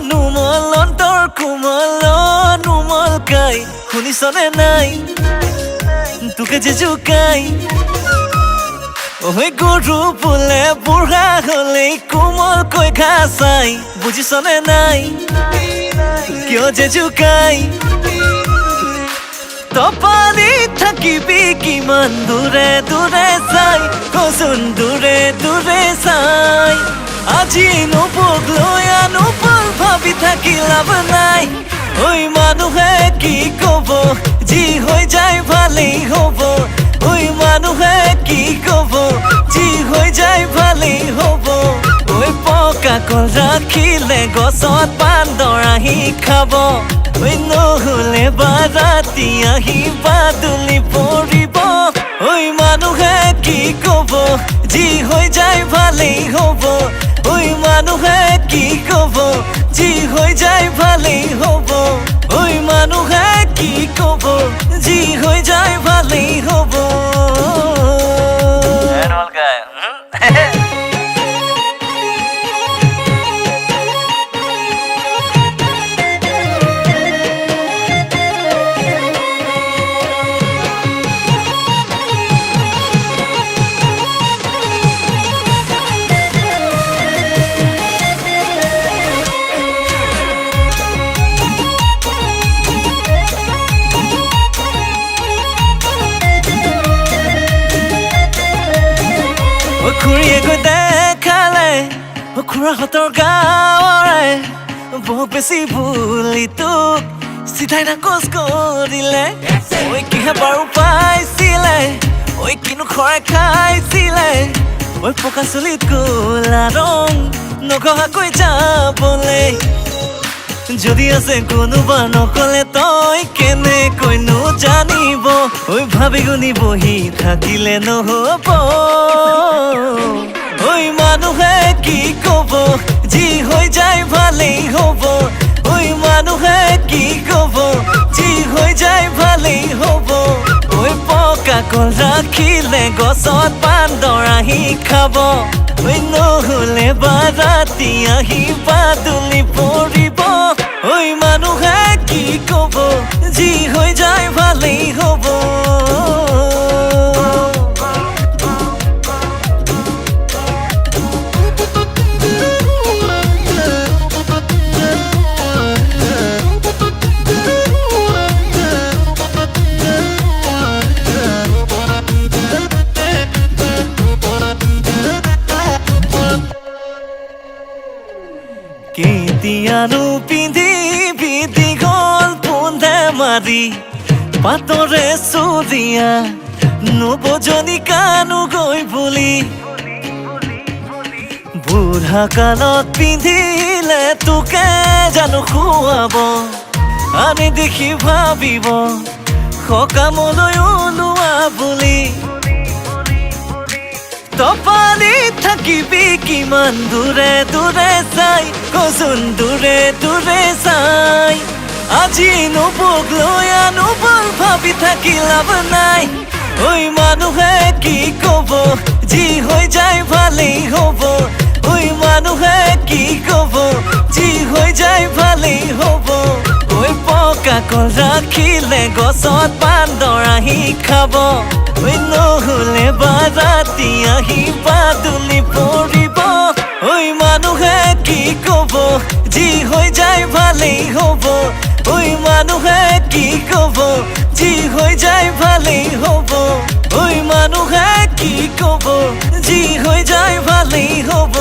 নুমল অন্তৰ কোমল নুমল কাই শুনিছনে নাই তোকে যে জুকাই ওই গৰু বোলে বুঢ়া হলেই কোমলকৈ ঘাচাই বুজিছনে নাই কিয় যে জুকাই তপানি থাকিবি কিমান দূৰে দূৰে চাই কচোন দূৰে দূৰে চাই আজি নুপুক লৈ আনুপুল ভাবি থাকি লাভ নাই ওই মানুহে কি কব যি হৈ যায় ভালেই হব ওই মানুহে কি কব যি হৈ যায় ভালেই হব ওই পকা কল ৰাখিলে গছত বান্দৰ আহি খাব ওই নহলে বাৰাতি আহি বাদুলি পৰিব ওই মানুহে কি কব যি হৈ যায় ভালেই হব ওই মানুহে কি কব যি হৈ যায় ভালেই হব ওই মানুহে কি কব যি হৈ যায় ভালেই হব খুৰীয়ে গৈ দেখালে খুৰাহঁতৰ গাঁৱৰে বহু বেছি বুলি তোক চিধাই নাকচ কৰিলে ঐ কিহে বাৰু পাইছিলে ঐ কিনো খৰাই খাইছিলে ঐ পকা চুলিত ক'লা ৰং নঘহাকৈ যাবলে যদি আছে কোনোবা নকলে তই কেনেকৈনো জানিব ঐ ভাবি গুণি বহি থাকিলে নহব ওই মানুহে কি কব যি হৈ যায় ভালেই হব ওই মানুহে কি কব যি হৈ যায় ভালেই হব ওই পকা কল ৰাখিলে গছত বান্দৰ আহি খাব ওই নহলে বাৰাতি আহি বাদুলি পৰিব ওই মানুহে কি কব যি হৈ যায় ভালেই হব কেতিয়ানো পিন্ধিবি দীঘল পোন্ধে মাৰি পাতৰে চুৰিয়া নবজনী কানো গৈ বুলি বুঢ়া কালত পিন্ধিলে তোকে জানো খুৱাব আনি দেখি ভাবিব সকামলৈ ওলোৱা বুলি তপানি থাকিবি কিমান দূৰে দূৰে চাই কচোন দূৰে দূৰে চাই আজি নুপুক লৈ আনুপুল ভাবি থাকি লাভ নাই ওই মানুহে কি কব যি হৈ যায় ভালেই হব ওই মানুহে কি কব যি হৈ যায় ভালেই হব ওই পকা কল ৰাখিলে গছত বান্দৰ আহি খাব ওই নহলে বাৰাতি আহি বাদুলি পৰিব ওই মানুহে কি কব যি হৈ যায় ভালেই হব ওই মানুহে কি কব যি হৈ যায় ভালেই হব ওই মানুহে কি কব যি হৈ যায় ভালেই হব